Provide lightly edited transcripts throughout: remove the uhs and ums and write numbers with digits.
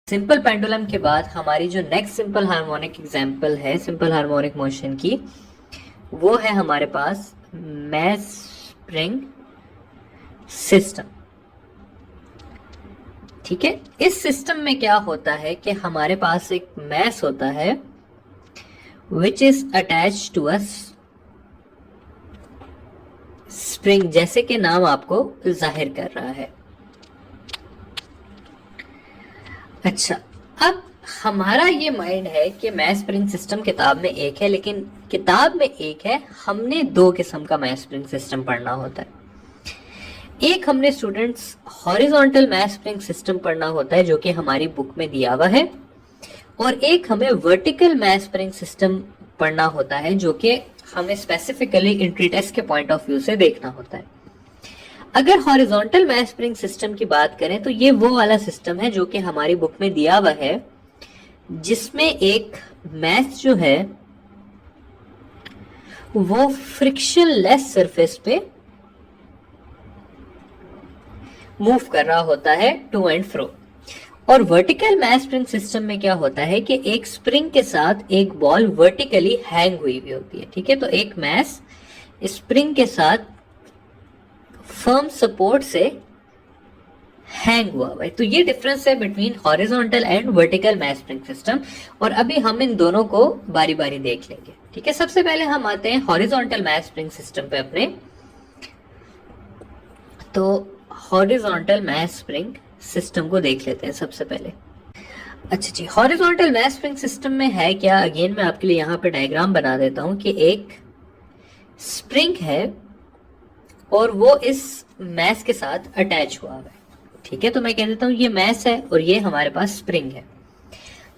Simple pendulum के बाद हमारी जो नेक्स्ट सिंपल हार्मोनिक एग्जांपल है सिंपल हार्मोनिक मोशन की, वो है हमारे पास मैस स्प्रिंग सिस्टम। ठीक है, इस सिस्टम में क्या होता है कि हमारे पास एक मैस होता है which is attach to a spring, जैसे कि नाम आपको जाहिर कर रहा है। अच्छा, अब हमारा ये माइंड है कि मैस स्प्रिंग सिस्टम किताब में एक है, लेकिन किताब में एक है, हमने दो किस्म का मैस स्प्रिंग सिस्टम पढ़ना होता है। एक हमने students horizontal mass spring system पढ़ना होता है जो कि हमारी बुक में दिया हुआ है, और एक हमें वर्टिकल मैस स्प्रिंग सिस्टम पढ़ना होता है जो कि हमें स्पेसिफिकली एंट्री टेस्ट के पॉइंट ऑफ व्यू से देखना होता है। अगर हॉरिजॉन्टल मैस स्प्रिंग सिस्टम की बात करें तो ये वो वाला सिस्टम है जो कि हमारी बुक में दिया हुआ है, जिसमें एक मैस जो है वो फ्रिक्शन लेस सरफेस पे मूव कर रहा होता है टू एंड फ्रो। और वर्टिकल मैस स्प्रिंग सिस्टम में क्या होता है कि एक स्प्रिंग के साथ एक बॉल वर्टिकली हैंग हुई हुई होती है। ठीक है, तो एक मैस स्प्रिंग के साथ फर्म सपोर्ट से हैंग हुआ है। तो ये डिफरेंस है between horizontal and vertical mass spring system, और अभी हम इन दोनों को बारी बारी देख लेंगे। ठीक है, सबसे पहले हम आते हैं हॉरिजॉन्टल मैस स्प्रिंग सिस्टम पे अपने। तो हॉरिजॉन्टल मैस स्प्रिंग सिस्टम को देख लेते हैं सबसे पहले। अच्छा जी, हॉरिजॉन्टल मैस स्प्रिंग सिस्टम में है क्या, अगेन मैं आपके लिए यहाँ पे डायग्राम बना देता हूं कि एक स्प्रिंग है और वो इस मैस के साथ अटैच हुआ है। ठीक है, तो मैं कह देता हूं ये मैस है और ये हमारे पास स्प्रिंग है।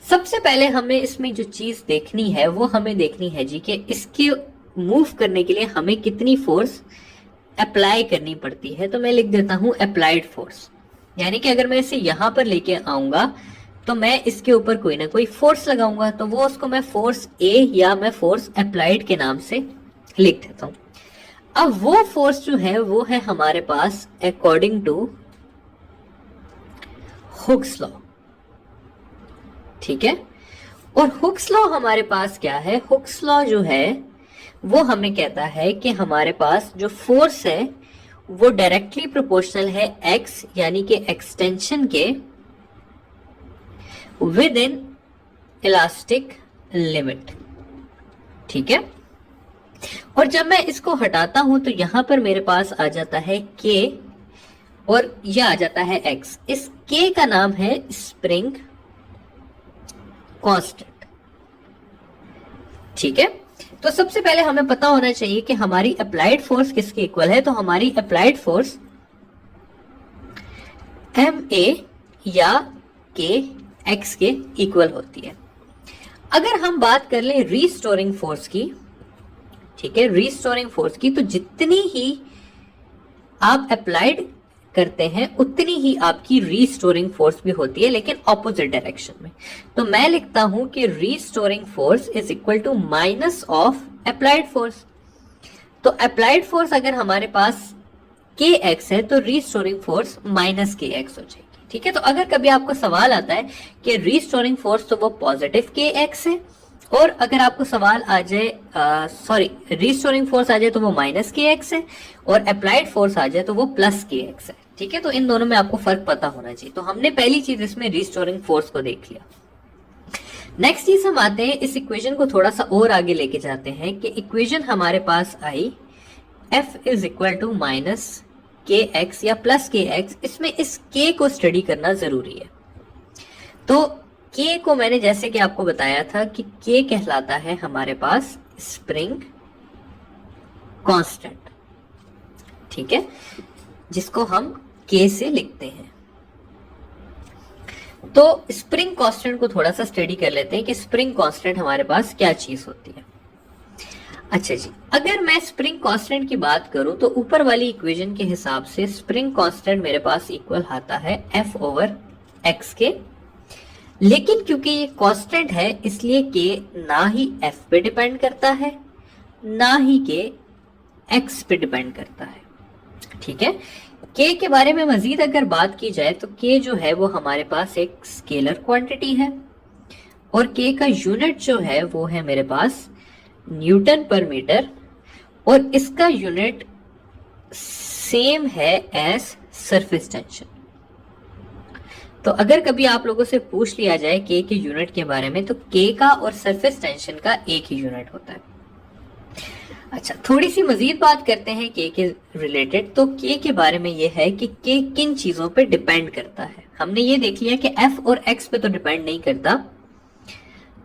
सबसे पहले हमें इसमें जो चीज देखनी है वो हमें देखनी है जी कि इसके मूव करने के लिए हमें कितनी फोर्स अप्लाई करनी पड़ती है। तो मैं लिख देता हूं अप्लाइड फोर्स, यानी कि अगर मैं इसे यहां पर लेके आऊंगा तो मैं इसके ऊपर कोई ना कोई फोर्स लगाऊंगा, तो वो उसको मैं फोर्स ए या मैं फोर्स अप्लाइड के नाम से लिख देता हूं। अब वो फोर्स जो है वो है हमारे पास अकॉर्डिंग टू हुक्स लॉ। ठीक है, और हुक्स लॉ हमारे पास क्या है, हुक्स लॉ जो है वो हमें कहता है कि हमारे पास जो फोर्स है वो डायरेक्टली प्रोपोर्शनल है एक्स, यानी कि एक्सटेंशन के विद इन इलास्टिक लिमिट। ठीक है, और जब मैं इसको हटाता हूं तो यहां पर मेरे पास आ जाता है के और यह आ जाता है एक्स। इस के का नाम है स्प्रिंग कांस्टेंट। ठीक है, तो सबसे पहले हमें पता होना चाहिए कि हमारी अप्लाइड फोर्स किसके इक्वल है। तो हमारी अप्लाइड फोर्स एम ए या के एक्स के इक्वल होती है। अगर हम बात कर ले रीस्टोरिंग फोर्स की, ठीक है, रीस्टोरिंग फोर्स की, तो जितनी ही आप अप्लाइड करते हैं उतनी ही आपकी रीस्टोरिंग फोर्स भी होती है, लेकिन ऑपोजिट डायरेक्शन में। तो मैं लिखता हूं कि restoring force is equal to minus of applied force. तो अप्लाइड फोर्स अगर हमारे पास के एक्स है तो restoring force minus k x हो जाएगी। ठीक है, तो अगर कभी आपको सवाल आता है कि रीस्टोरिंग फोर्स तो वो पॉजिटिव के एक्स है, और अगर आपको सवाल आ जाए रीस्टोरिंग फोर्स आ जाए तो वो माइनस के एक्स है, और अप्लाइड फोर्स आ जाए तो वो प्लस के एक्स है। ठीक है, तो इन दोनों में आपको फर्क पता होना चाहिए। तो हमने पहली चीज इसमें रीस्टोरिंग फोर्स को देख लिया। नेक्स्ट चीज हम आते हैं, इस इक्वेशन को थोड़ा सा और आगे लेके जाते हैं कि इक्वेशन हमारे पास आई F is equal to minus k x या प्लस के एक्स। इसमें इस के को स्टडी करना जरूरी है। तो के को मैंने जैसे कि आपको बताया था कि के कहलाता है हमारे पास स्प्रिंग कांस्टेंट। ठीक है, जिसको हम के से लिखते हैं। तो स्प्रिंग कांस्टेंट को थोड़ा सा स्टडी कर लेते हैं कि स्प्रिंग कांस्टेंट हमारे पास क्या चीज होती है। अच्छा जी, अगर मैं स्प्रिंग कांस्टेंट की बात करूं तो ऊपर वाली इक्वेशन के हिसाब से स्प्रिंग कांस्टेंट मेरे पास इक्वल आता है एफ ओवर एक्स के, लेकिन क्योंकि ये कांस्टेंट है इसलिए के ना ही एफ पे डिपेंड करता है ना ही के एक्स पे डिपेंड करता है। ठीक है, के के बारे में मजीद अगर बात की जाए तो के जो है वो हमारे पास एक स्केलर क्वांटिटी है और के का यूनिट जो है वो है मेरे पास न्यूटन पर मीटर और इसका यूनिट सेम है एज सरफेस टेंशन। तो अगर कभी आप लोगों से पूछ लिया जाए के यूनिट के बारे में तो के का और सरफेस टेंशन का एक ही यूनिट होता है। अच्छा, थोड़ी सी मजीद बात करते हैं के रिलेटेड। तो के बारे में ये है कि के किन चीजों पे डिपेंड करता है। हमने ये देख लिया कि एफ और एक्स पे तो डिपेंड नहीं करता,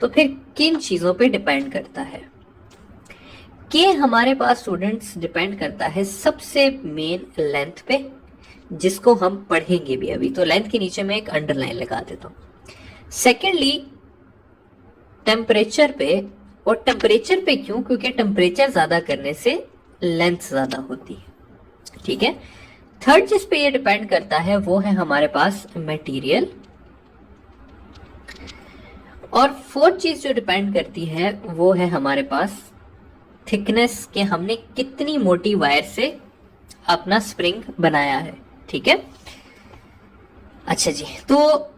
तो फिर किन चीजों पे डिपेंड करता है। के हमारे पास स्टूडेंट्स डिपेंड करता है सबसे मेन लेंथ पे, जिसको हम पढ़ेंगे भी अभी। तो लेंथ के नीचे मैं एक अंडरलाइन लगा देता हूं। सेकेंडली टेम्परेचर पे, और टेम्परेचर पे क्यों? क्योंकि टेम्परेचर ज्यादा करने से लेंथ ज्यादा होती है, ठीक है। थर्ड जिस पे ये डिपेंड करता है वो है हमारे पास मटेरियल, और फोर्थ चीज जो डिपेंड करती है वो है हमारे पास थिकनेस, के हमने कितनी मोटी वायर से अपना स्प्रिंग बनाया है, ठीक है। अच्छा जी, तो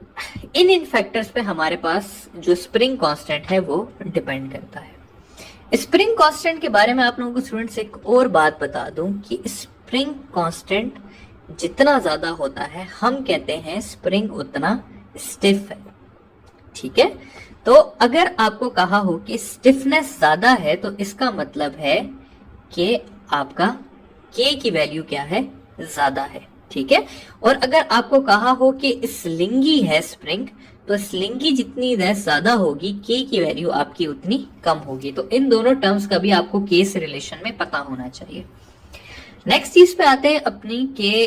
इन फैक्टर्स पे हमारे पास जो स्प्रिंग कांस्टेंट है वो डिपेंड करता है। स्प्रिंग कांस्टेंट के बारे में आप लोगों को स्टूडेंट्स एक और बात बता दूं कि स्प्रिंग कांस्टेंट जितना ज्यादा होता है हम कहते हैं स्प्रिंग उतना स्टिफ है, ठीक है। तो अगर आपको कहा हो कि स्टिफनेस ज्यादा है तो इसका मतलब है कि आपका के की वैल्यू क्या है? ज्यादा है, ठीक है। और अगर आपको कहा हो कि स्लिंगी है स्प्रिंग, तो स्लिंगी जितनी ज्यादा होगी के की वैल्यू आपकी उतनी कम होगी। तो इन दोनों टर्म्स का भी आपको केस रिलेशन में पता होना चाहिए। नेक्स्ट चीज पे आते हैं अपनी के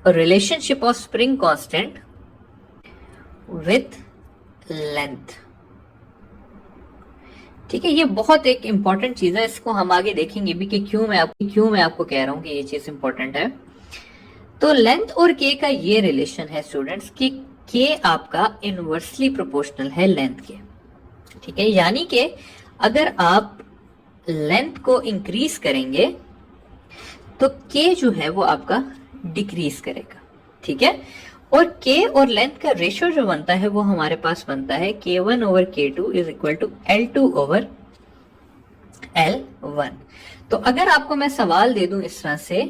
relationship of spring constant with length, ठीक है। ये बहुत एक इंपॉर्टेंट चीज है, इसको हम आगे देखेंगे भी कि क्यों मैं आपको कह रहा हूं कि ये चीज इंपॉर्टेंट है। तो लेंथ और के का ये रिलेशन है स्टूडेंट्स कि के आपका इनवर्सली प्रोपोर्शनल है लेंथ के, ठीक है। यानी कि अगर आप लेंथ को इंक्रीज करेंगे तो के जो है वो आपका डिक्रीज करेगा, ठीक है। और के और लेंथ का रेशियो जो बनता है वो हमारे पास बनता है K1 over K2 is equal to L2 over L1। तो अगर आपको मैं सवाल दे दूं इस तरह से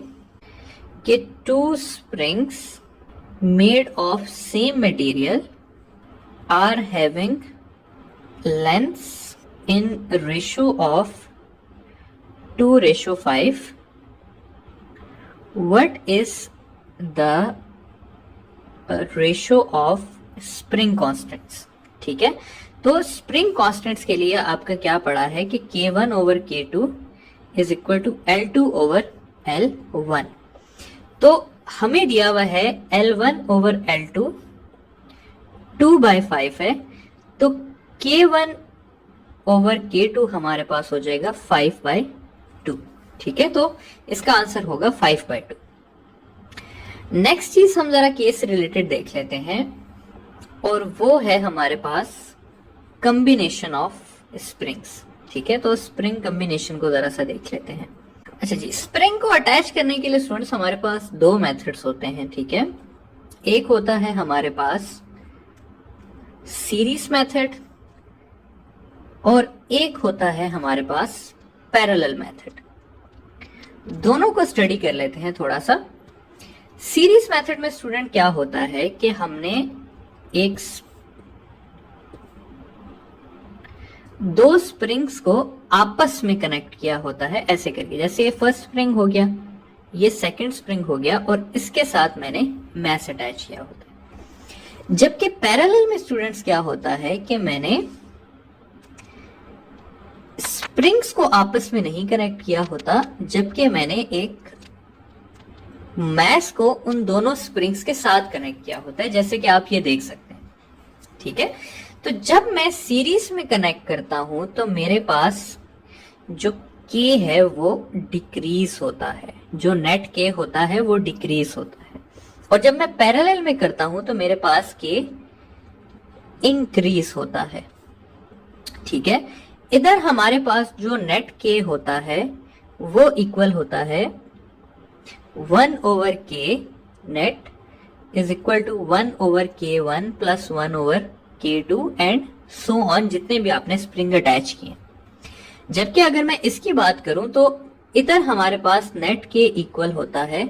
कि two springs made of same material are having lengths in ratio of 2:5, what is the ratio of spring constants, ठीक है। तो स्प्रिंग कांस्टेंट्स के लिए आपका क्या पड़ा है कि K1 over K2 is equal to L2 over L1। तो हमें दिया हुआ है L1 ओवर L2 2/5 है, तो K1 ओवर K2 हमारे पास हो जाएगा 5/2, ठीक है। तो इसका आंसर होगा 5/2। नेक्स्ट चीज हम जरा केस रिलेटेड देख लेते हैं, और वो है हमारे पास कॉम्बिनेशन ऑफ स्प्रिंग्स, ठीक है। तो स्प्रिंग कॉम्बिनेशन को जरा सा देख लेते हैं। अच्छा जी, स्प्रिंग को अटैच करने के लिए स्टूडेंट्स हमारे पास दो मेथड्स होते हैं, ठीक है। एक होता है हमारे पास सीरीज मेथड और एक होता है हमारे पास पैरेलल मेथड। दोनों को स्टडी कर लेते हैं थोड़ा सा। सीरीज मेथड में स्टूडेंट क्या होता है कि हमने एक दो स्प्रिंग्स को आपस में कनेक्ट किया होता है ऐसे करके, जैसे ये फर्स्ट स्प्रिंग हो गया, ये सेकंड स्प्रिंग हो गया, और इसके साथ मैंने मैश अटैच किया होता है। जबकि पैरेलल में स्टूडेंट्स क्या होता है कि मैंने स्प्रिंग्स को आपस में नहीं कनेक्ट किया होता, जबकि मैंने एक मैश को उन दोनों स्प्रिंग्स के साथ कनेक्ट किया होता है, जैसे कि आप ये देख सकते हैं, ठीक है। तो जब मैं सीरीज में कनेक्ट करता हूं तो मेरे पास जो के है वो डिक्रीज होता है, जो नेट के होता है वो डिक्रीज होता है। और जब मैं पैरेलल में करता हूं तो मेरे पास के इंक्रीज होता है, ठीक है। इधर हमारे पास जो नेट के होता है वो इक्वल होता है 1/k net is equal to 1/k1 plus 1/k2 and so on, जितने भी आपने स्प्रिंग अटैच किए। जबकि अगर मैं इसकी बात करूं तो इधर हमारे पास नेट के इक्वल होता है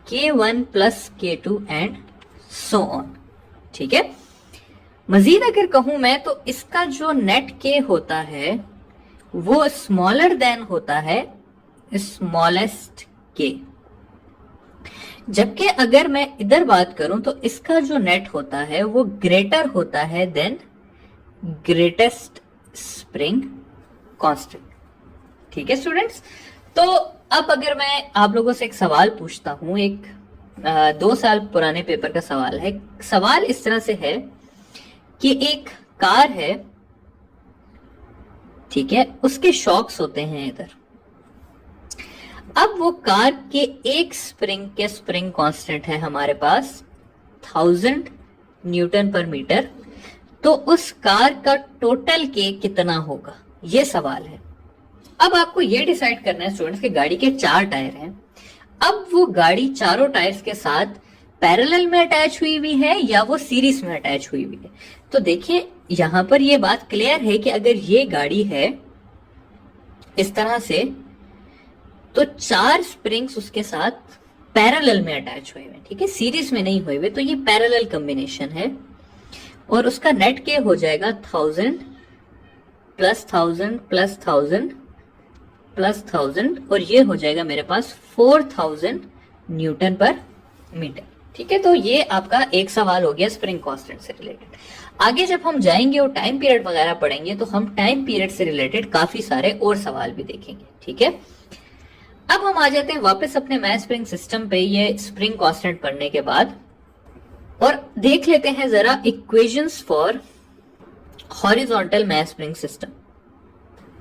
k1 plus k2 and so on. ठीक है, मजीद अगर कहूं मैं तो इसका जो नेट के होता है वो स्मॉलर देन होता है स्मॉलेस्ट के। जबकि अगर मैं इधर बात करूं तो इसका जो नेट होता है वो ग्रेटर होता है देन ग्रेटेस्ट स्प्रिंग कांस्टेंट। ठीक है स्टूडेंट्स, तो अब अगर मैं आप लोगों से एक सवाल पूछता हूं, एक 2 साल पुराने पेपर का सवाल है। सवाल इस तरह से है कि एक कार है, ठीक है, उसके शॉक्स होते हैं इधर। अब वो कार के एक स्प्रिंग के स्प्रिंग कांस्टेंट है हमारे पास 1000 न्यूटन पर मीटर, तो उस कार का टोटल के कितना होगा, ये सवाल है। अब आपको ये डिसाइड करना है स्टूडेंट्स कि गाड़ी के 4 टायर हैं। अब वो गाड़ी चारों टायर्स के साथ पैरेलल में अटैच हुई है या वो सीरीज में अटैच हुई है। तो देखिए यहां पर ये बात क्लियर है कि अगर ये गाड़ी है इस तरह से तो 4 स्प्रिंग्स उसके साथ पैरेलल में अटैच हुए हैं, ठीक है, सीरीज में नहीं हुए हुए, तो ये पैरेलल कॉम्बिनेशन है और उसका नेट के हो जाएगा 1000 प्लस 1000 प्लस 1000 प्लस 1000 और ये हो जाएगा मेरे पास 4000 न्यूटन पर मीटर। ठीक है, तो ये आपका एक सवाल हो गया स्प्रिंग कांस्टेंट से रिलेटेड। आगे जब हम जाएंगे और टाइम पीरियड वगैरह पढ़ेंगे तो हम टाइम पीरियड से रिलेटेड काफी सारे और सवाल भी देखेंगे। ठीक है, अब हम आ जाते हैं वापस अपने मैथ स्प्रिंग सिस्टम पे, ये स्प्रिंग कांस्टेंट पढ़ने के बाद, और देख लेते हैं जरा equations for horizontal math spring system.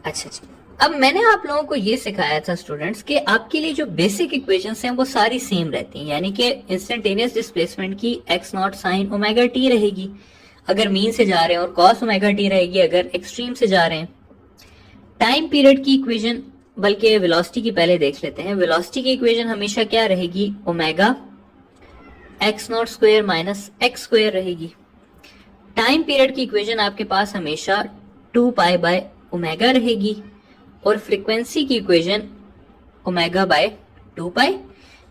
अच्छा जी, अब मैंने आप लोगों को ये सिखाया था स्टूडेंट्स कि आपके लिए जो बेसिक इक्वेशंस हैं वो सारी सेम रहती हैं, यानी कि इंस्टेंटेनियस डिस्प्लेसमेंट की x not sine omega T रहेगी अगर मीन से जा रहे हैं और कॉस ओमेगा टी रहेगी अगर एक्सट्रीम से जा रहे हैं। टाइम पीरियड की इक्वेशन, बल्कि वेलोसिटी की पहले देख लेते हैं। वेलोसिटी की इक्वेशन हमेशा क्या रहेगी, omega x nought square minus x square रहेगी। टाइम पीरियड की इक्वेशन आपके पास हमेशा 2 पाई बाय ओमेगा रहेगी और फ्रीक्वेंसी की इक्वेशन ओमेगा बाय 2 पाई,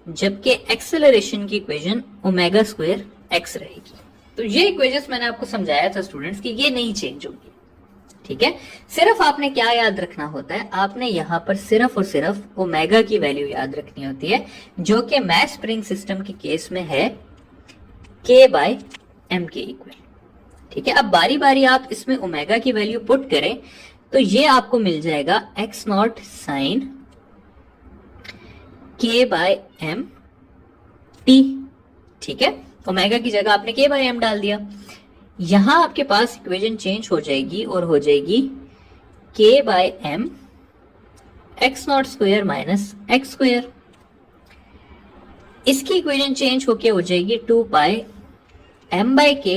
जबकि एक्सेलरेशन की इक्वेशन ओमेगा स्क्वायर एक्स रहेगी। तो ये इक्वेशंस मैंने आपको समझाया था स्टूडेंट्स कि ये नहीं चेंज होगी। ठीक है, सिर्फ आपने क्या याद रखना होता है, आपने यहाँ पर सिर्फ और सिर्फ ओमेगा की वैल्यू याद रखनी होती है, जो कि मैथ स्प्रिंग सिस्टम के केस में है k बाय एम के इक्वल। ठीक है, अब बारी बारी आप इसमें ओमेगा की वैल्यू पुट करें तो ये आपको मिल जाएगा x not sine k by M T. ठीक है, ओमेगा की जगह आपने k बाय एम डाल दिया। यहां आपके पास इक्वेशन चेंज हो जाएगी और हो जाएगी k by M x nought square minus x square. इसकी इक्वेशन चेंज होके हो जाएगी 2 पाई एम बाय के।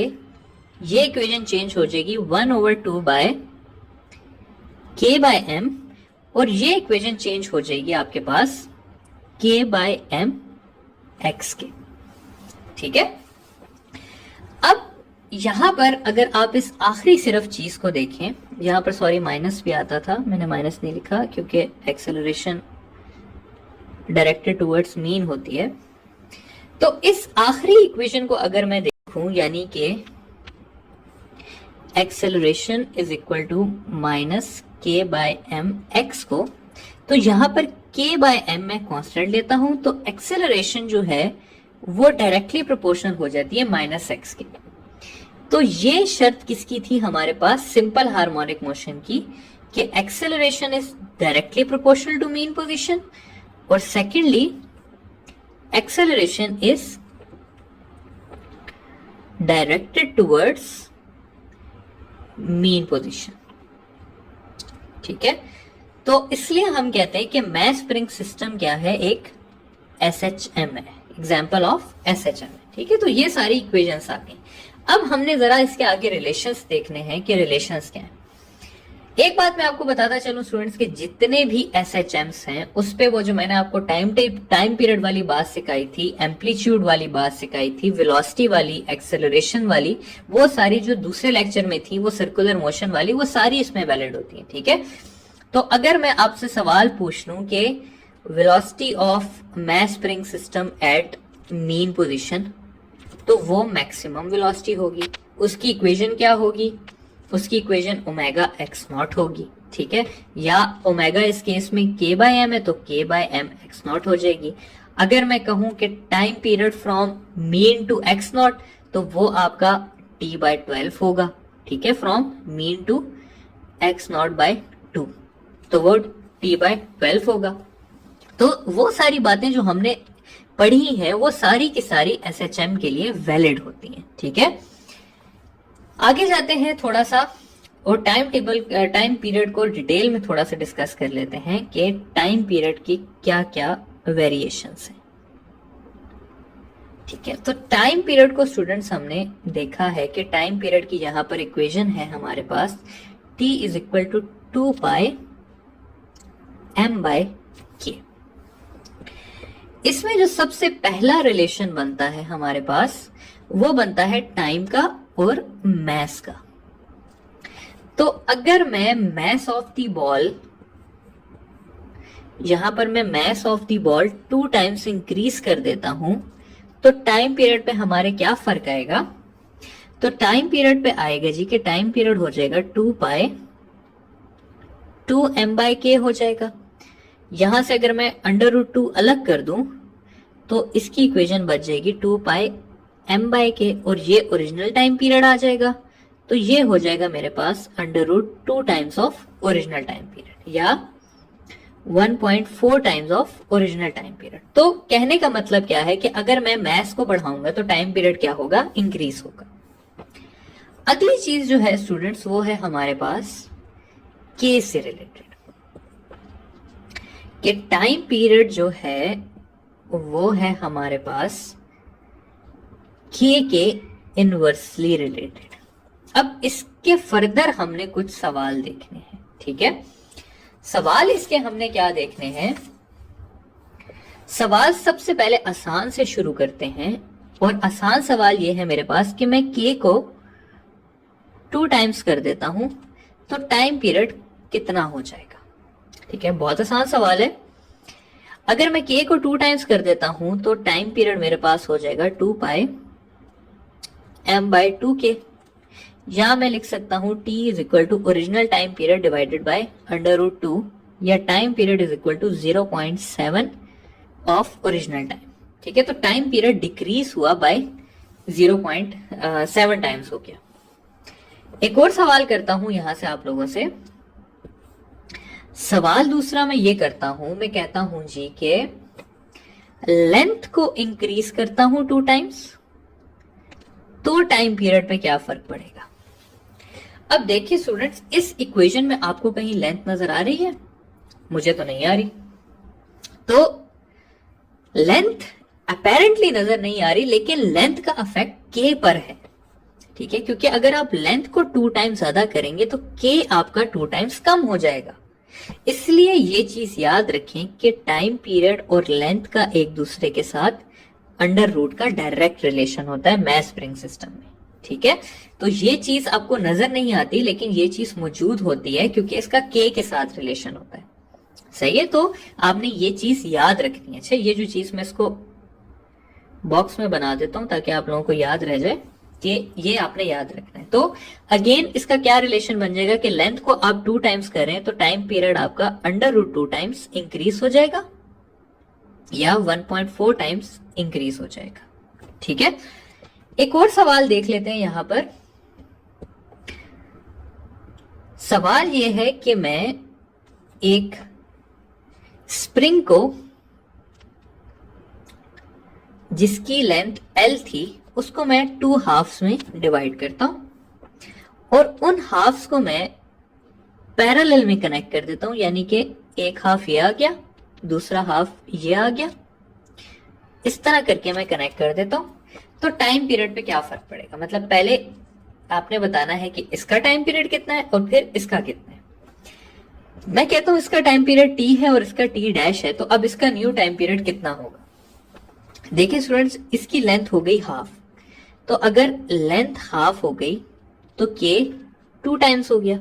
ये इक्वेशन चेंज हो जाएगी 1/2 बाय k बाय एम और ये इक्वेशन चेंज हो जाएगी आपके पास k बाय एम एक्स के। ठीक है, अब यहां पर अगर आप इस आखिरी सिर्फ चीज को देखें, यहां पर सॉरी माइनस भी आता था, मैंने माइनस नहीं लिखा क्योंकि एक्सेलरेशन डायरेक्टेड टुवर्ड्स मीन होती है। तो इस आखिरी इक्वेशन को अगर मैं देखूं, यानी कि acceleration is equal to minus k by M x को, तो यहां पर k बाय एम मैं कांस्टेंट लेता हूं तो एक्सेलरेशन जो है वो डायरेक्टली प्रोपोर्शनल हो जाती है माइनस एक्स के। तो ये शर्त किसकी थी हमारे पास, सिंपल हार्मोनिक मोशन की, कि acceleration is directly proportional to mean position, और secondly acceleration is directed towards mean position. ठीक है, तो इसलिए हम कहते हैं कि मैथ स्प्रिंग सिस्टम क्या है, एक SHM है, एग्जाम्पल ऑफ SHM है। ठीक है, तो ये सारी इक्वेशंस आ गई। अब हमने जरा इसके आगे रिलेशंस देखने हैं कि रिलेशंस क्या है। एक बात मैं आपको बताता चलूं स्टूडेंट्स के जितने भी SHMs हैं उस पे वो जो मैंने आपको टाइम पीरियड वाली बात सिखाई थी, एम्पलीट्यूड वाली बात सिखाई थी, वेलोसिटी वाली, एक्सेलरेशन वाली, वो सारी जो दूसरे लेक्चर में थी, वो सर्कुलर मोशन वाली, वो सारी इसमें वैलिड होती है। ठीक है, तो अगर मैं आपसे सवाल पूछ लूं कि velocity of mass spring system eight mean position, तो वो मैक्सिमम वेलोसिटी होगी। उसकी इक्वेशन क्या होगी? उसकी इक्वेशन ओमेगा एक्स नॉट होगी। ठीक है, या ओमेगा इस केस में k बाय एम है तो k by M x nought हो जाएगी। अगर मैं कहूं कि time period from mean to x nought, तो वो आपका t बाय 12 होगा। ठीक है, from mean to x nought by 2, तो वो t बाय 12 होगा। तो वो सारी बातें जो हमने पढ़ी हैं वो सारी की सारी SHM के लिए वैलिड होती हैं। ठीक है, आगे जाते हैं थोड़ा सा और टाइम पीरियड को डिटेल में थोड़ा सा डिस्कस कर लेते हैं कि टाइम पीरियड की क्या क्या वेरिएशंस हैं। ठीक है, तो टाइम पीरियड को स्टूडेंट्स हमने देखा है कि टाइम पीरियड की यहां पर इक्वेशन है हमारे पास t is equal to 2 pi m by k। इसमें जो सबसे पहला रिलेशन बनता है हमारे पास वो बनता है टाइम का और मैस का। तो अगर मैं मैस ऑफ द बॉल, यहां पर मैं mass of the ball 2 times increase कर देता हूं, तो टाइम पीरियड पे हमारे क्या फर्क आएगा? तो टाइम पीरियड पे आएगा जी कि टाइम पीरियड हो जाएगा 2 पाई 2 m बाय k हो जाएगा। यहां से अगर मैं √2 अलग कर दूं तो इसकी इक्वेशन बच जाएगी 2 पाई m बाय k, और ये ओरिजिनल टाइम पीरियड आ जाएगा। तो ये हो जाएगा मेरे पास √2 times of original time period, या 1.4 times of original time period. तो कहने का मतलब क्या है कि अगर मैं मैथ्स को बढ़ाऊंगा तो टाइम पीरियड क्या होगा? इंक्रीज होगा। अगली चीज जो है स्टूडेंट्स वो है हमारे पास k से रिलेटेड, कि टाइम पीरियड जो है वो है हमारे पास k के इनवर्सली रिलेटेड। अब इसके फर्दर हमने कुछ सवाल देखने हैं। ठीक है, सवाल इसके हमने क्या देखने हैं? सवाल सबसे पहले आसान से शुरू करते हैं, और आसान सवाल ये है मेरे पास कि मैं k को 2 टाइम्स कर देता हूं तो टाइम पीरियड कितना हो जाएगा। ठीक है, बहुत आसान सवाल है। अगर मैं k को 2 टाइम्स कर देता हूं तो टाइम पीरियड मेरे पास हो जाएगा 2 पाई m बाय 2k, या मैं लिख सकता हूं t is equal to original time period divided by √2, या time period is equal to 0.7 of original time. ठीक है, तो टाइम पीरियड डिक्रीज हुआ बाय 0.7 टाइम्स हो गया। एक और सवाल करता हूं यहां से आप लोगों से। सवाल दूसरा मैं ये करता हूं, मैं कहता हूं जी के लेंथ को इंक्रीज करता हूं 2 टाइम्स, तो टाइम पीरियड पे क्या फर्क पड़ेगा? अब देखिए स्टूडेंट्स, इस इक्वेशन में आपको कहीं लेंथ नजर आ रही है? मुझे तो नहीं आ रही। तो लेंथ अपेरेंटली नजर नहीं आ रही, लेकिन लेंथ का इफेक्ट k पर है। ठीक है, क्योंकि अगर आप लेंथ को 2 टाइम्स ज्यादा करेंगे तो k आपका 2 टाइम्स कम हो जाएगा। इसलिए ये चीज याद रखें कि टाइम पीरियड और लेंथ का एक दूसरे के साथ √2 का डायरेक्ट रिलेशन होता है मैस स्प्रिंग सिस्टम में। ठीक है, तो ये चीज आपको नजर नहीं आती, लेकिन ये चीज मौजूद होती है क्योंकि इसका k के साथ रिलेशन होता है। सही है, तो आपने ये चीज याद रखनी है। अच्छा, ये जो चीज मैं इसको बॉक्स में बना देता हूं ताकि आप लोगों को याद रह जाए कि ये आपने याद रखना है। तो अगेन इसका क्या रिलेशन बन जाएगा कि लेंथ को आप 2 टाइम्स करें तो टाइम पीरियड आपका √2 टाइम्स इंक्रीज हो जाएगा, या 1.4 टाइम्स इंक्रीज हो जाएगा। ठीक है, एक और सवाल देख लेते हैं यहां पर। सवाल यह है कि मैं एक स्प्रिंग को जिसकी लेंथ L थी उसको मैं 2 हाफ्स में डिवाइड करता हूं, और उन हाफ्स को मैं पैरेलल में कनेक्ट कर देता हूं, यानी कि एक हाफ ये आ गया, दूसरा हाफ ये आ गया, इस तरह करके मैं कनेक्ट कर देता हूं। तो टाइम पीरियड पे क्या फर्क पड़ेगा? मतलब पहले आपने बताना है कि इसका टाइम पीरियड कितना है और फिर इसका कितना है। मैं कहता हूं इसका टाइम पीरियड टी है और इसका टी डैश है, तो अब इसका न्यू टाइम पीरियड कितना होगा? देखिए स्टूडेंट्स, इसकी लेंथ हो गई हाफ, तो अगर लेंथ हाफ हो गई तो के 2 टाइम्स हो गया।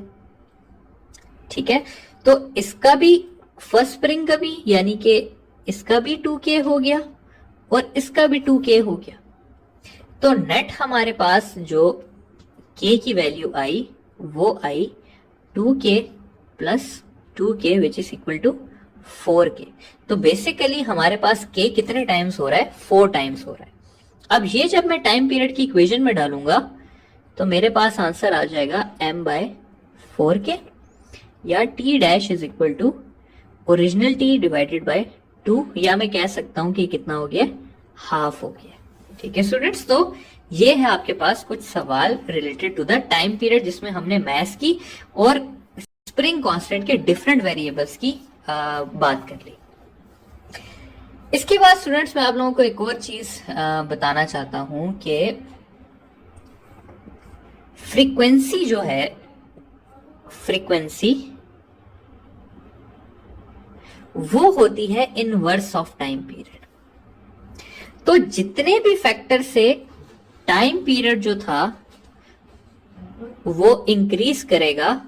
ठीक है, तो इसका भी फर्स्ट स्प्रिंग का भी, यानी कि इसका भी 2k हो गया और इसका भी 2k हो गया। तो नेट हमारे पास जो k की वैल्यू आई वो आई 2k plus 2k which is equal to 4k। तो बेसिकली हमारे पास k कितने टाइम्स हो रहा है? 4 टाइम्स हो रहा है। अब ये जब मैं टाइम पीरियड की इक्वेशन में डालूंगा तो मेरे पास आंसर आ जाएगा m/4k, या t dash is equal to original t divided by 2, या मैं कह सकता हूं कि कितना हो गया? हाफ हो गया। ठीक है स्टूडेंट्स, तो ये है आपके पास कुछ सवाल related to the time period जिसमें हमने मास की और स्प्रिंग कांस्टेंट के डिफरेंट वेरिएबल्स की बात कर ली। इसके बाद स्टूडेंट्स मैं आप लोगों को एक और चीज बताना चाहता हूं कि फ्रीक्वेंसी जो है, फ्रीक्वेंसी वो होती है इनवर्स ऑफ टाइम पीरियड। तो जितने भी फैक्टर से टाइम पीरियड जो था वो इंक्रीज करेगा,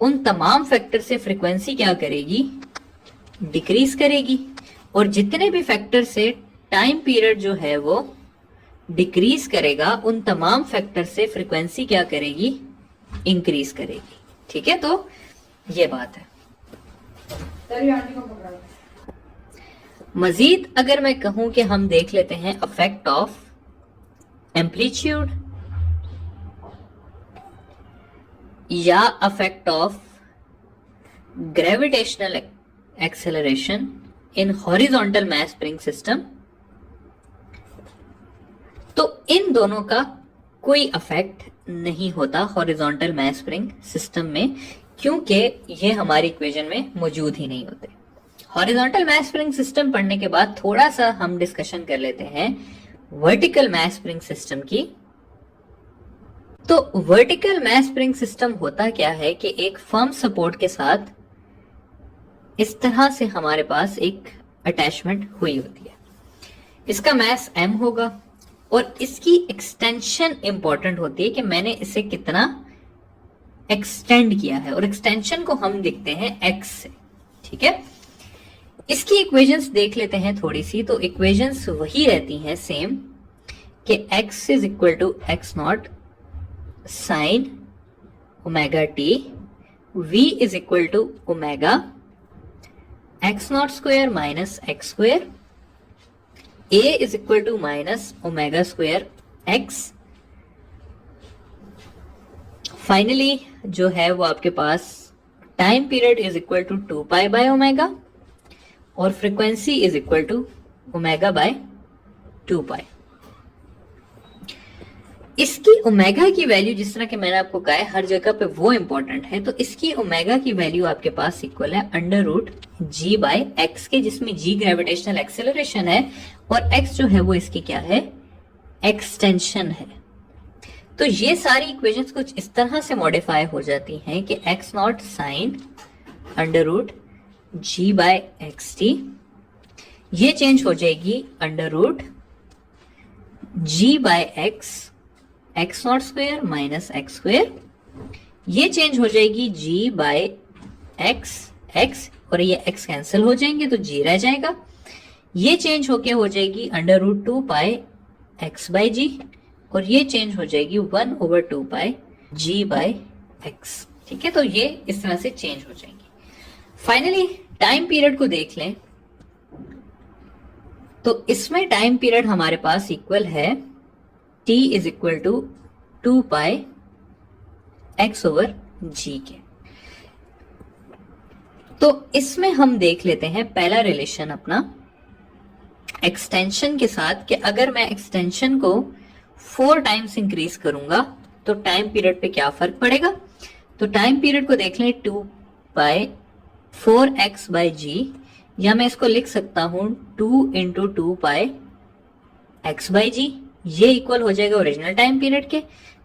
उन तमाम फैक्टर से फ्रीक्वेंसी क्या करेगी? डिक्रीज करेगी। और जितने भी फैक्टर से टाइम पीरियड जो है वो डिक्रीज करेगा, उन तमाम फैक्टर से फ्रीक्वेंसी क्या करेगी? इंक्रीज करेगी। ठीक है, तो ये बात है। मजीद अगर मैं कहूं कि हम देख लेते हैं इफेक्ट ऑफ एम्पलीट्यूड या effect of gravitational acceleration in horizontal mass spring system, तो इन दोनों का कोई इफेक्ट नहीं होता हॉरिजॉन्टल मास स्प्रिंग सिस्टम में, क्योंकि ये हमारी इक्वेशन में मौजूद ही नहीं होते। हॉरिजॉन्टल मास स्प्रिंग सिस्टम पढ़ने के बाद थोड़ा सा हम डिस्कशन कर लेते हैं वर्टिकल मास स्प्रिंग सिस्टम की। तो वर्टिकल मास स्प्रिंग सिस्टम होता क्या है कि एक फर्म सपोर्ट के साथ इस तरह से हमारे पास एक अटैचमेंट हुई होती है। इसका मास m होगा और इसकी एक्सटेंशन इंपॉर्टेंट होती है कि मैंने इसे कितना एक्सटेंड किया है, और एक्सटेंशन को हम देखते हैं x से। ठीक है, इसकी इक्वेशंस देख लेते हैं थोड़ी सी। तो इक्वेशंस वही रहती हैं सेम कि x is equal to x not sine omega t, v is equal to omega x naught square minus x square, a is equal to minus omega square x। Finally जो है वो आपके पास time period is equal to 2 pi by omega और frequency is equal to omega by 2 pi. इसकी omega की value जिस तरह के मैंने आपको कहा है हर जगह पे वो इंपॉर्टेंट है, तो इसकी ओमेगा की वैल्यू आपके पास इक्वल है under root g by x के, जिसमें जी ग्रेविटेशनल एक्सेलरेशन है और एक्स जो है वो इसकी क्या है? एक्सटेंशन है। तो ये सारी इक्वेशंस कुछ इस तरह से मॉडिफाई हो जाती हैं कि x nought sine under root g by x T, ये चेंज हो जाएगी under root g by x x nought square minus x square, ये चेंज हो जाएगी जी बाय एक्स एक्स, और ये एक्स कैंसिल हो जाएंगे तो जी रह जाएगा। ये चेंज होके हो जाएगी अंडर रूट 2 पाई एक्स बाय जी, और ये चेंज हो जाएगी 1/2 पाई जी बाय एक्स। ठीक है, तो ये इस तरह से चेंज हो जाएंगी। फाइनली टाइम पीरियड को देख लें तो इसमें टाइम पीरियड हमारे पास इक्वल है t is equal to 2 pi x over g के। तो इसमें हम देख लेते हैं पहला रिलेशन अपना एक्सटेंशन के साथ कि अगर मैं एक्सटेंशन को 4 टाइम्स इंक्रीज करूंगा तो टाइम पीरियड पे क्या फर्क पड़ेगा। तो टाइम पीरियड को देख लें 2 पाई 4x बाय g, या मैं इसको लिख सकता हूं 2 इंटू 2 पाई x बाय जी, ये इक्वल हो जाएगा ओरिजिनल टाइम पीरियड के।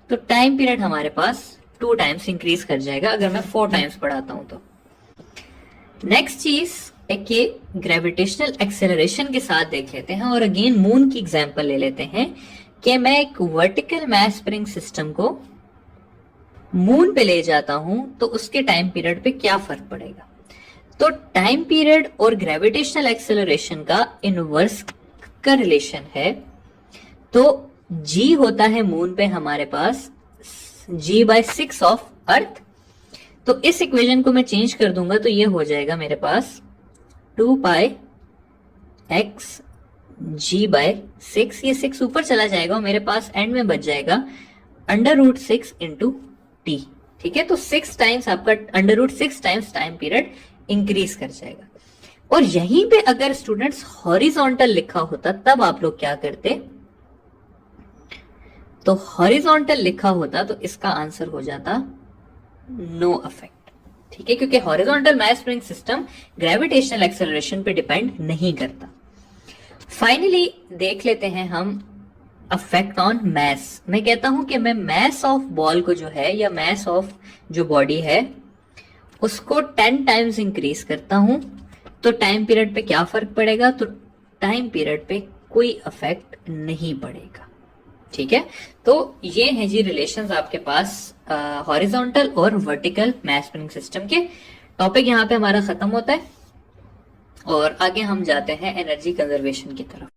तो टाइम पीरियड हमारे पास 2 टाइम्स इंक्रीज कर जाएगा अगर मैं 4 टाइम्स बढ़ाता हूं तो। नेक्स्ट चीज है कि ग्रेविटेशनल एक्सेलरेशन के साथ देख लेते हैं और अगेन मून की एग्जांपल ले लेते हैं कि मैं एक वर्टिकल मास स्प्रिंग सिस्टम को मून पे ले जाता हूं तो उसके टाइम पीरियड पे क्या फर्क पड़ेगा। तो टाइम पीरियड और ग्रेविटेशनल एक्सेलरेशन का इनवर्स का रिलेशन है। तो g होता है मून पे हमारे पास g/6 ऑफ अर्थ। तो इस इक्वेशन को मैं चेंज कर दूंगा तो ये हो जाएगा मेरे पास 2πx g/6। ये 6 ऊपर चला जाएगा और मेरे पास एंड में बच जाएगा √6 इंटू टी। ठीक है, तो 6 टाइम्स आपका √6 टाइम्स टाइम पीरियड इंक्रीज कर जाएगा। और यहीं पे अगर स्टूडेंट्स हॉरिजॉन्टल लिखा होता तब आप लोग क्या करते, तो हॉरिजॉन्टल लिखा होता तो इसका आंसर हो जाता नो अफेक्ट। ठीक है, क्योंकि horizontal mass spring system gravitational acceleration पे डिपेंड नहीं करता। फाइनली देख लेते हैं हम अफेक्ट ऑन मैस। मैं कहता हूं कि मैं मैस ऑफ बॉल को जो है या मैस ऑफ जो बॉडी है उसको 10 टाइम्स इंक्रीज करता हूं तो टाइम पीरियड पे क्या फर्क पड़ेगा, तो टाइम पीरियड पे कोई अफेक्ट नहीं पड़ेगा। ठीक है, तो ये है जी रिलेशंस आपके पास हॉरिजॉन्टल और वर्टिकल मास स्प्रिंग सिस्टम के। टॉपिक यहाँ पे हमारा खत्म होता है और आगे हम जाते हैं एनर्जी कंजर्वेशन की तरफ।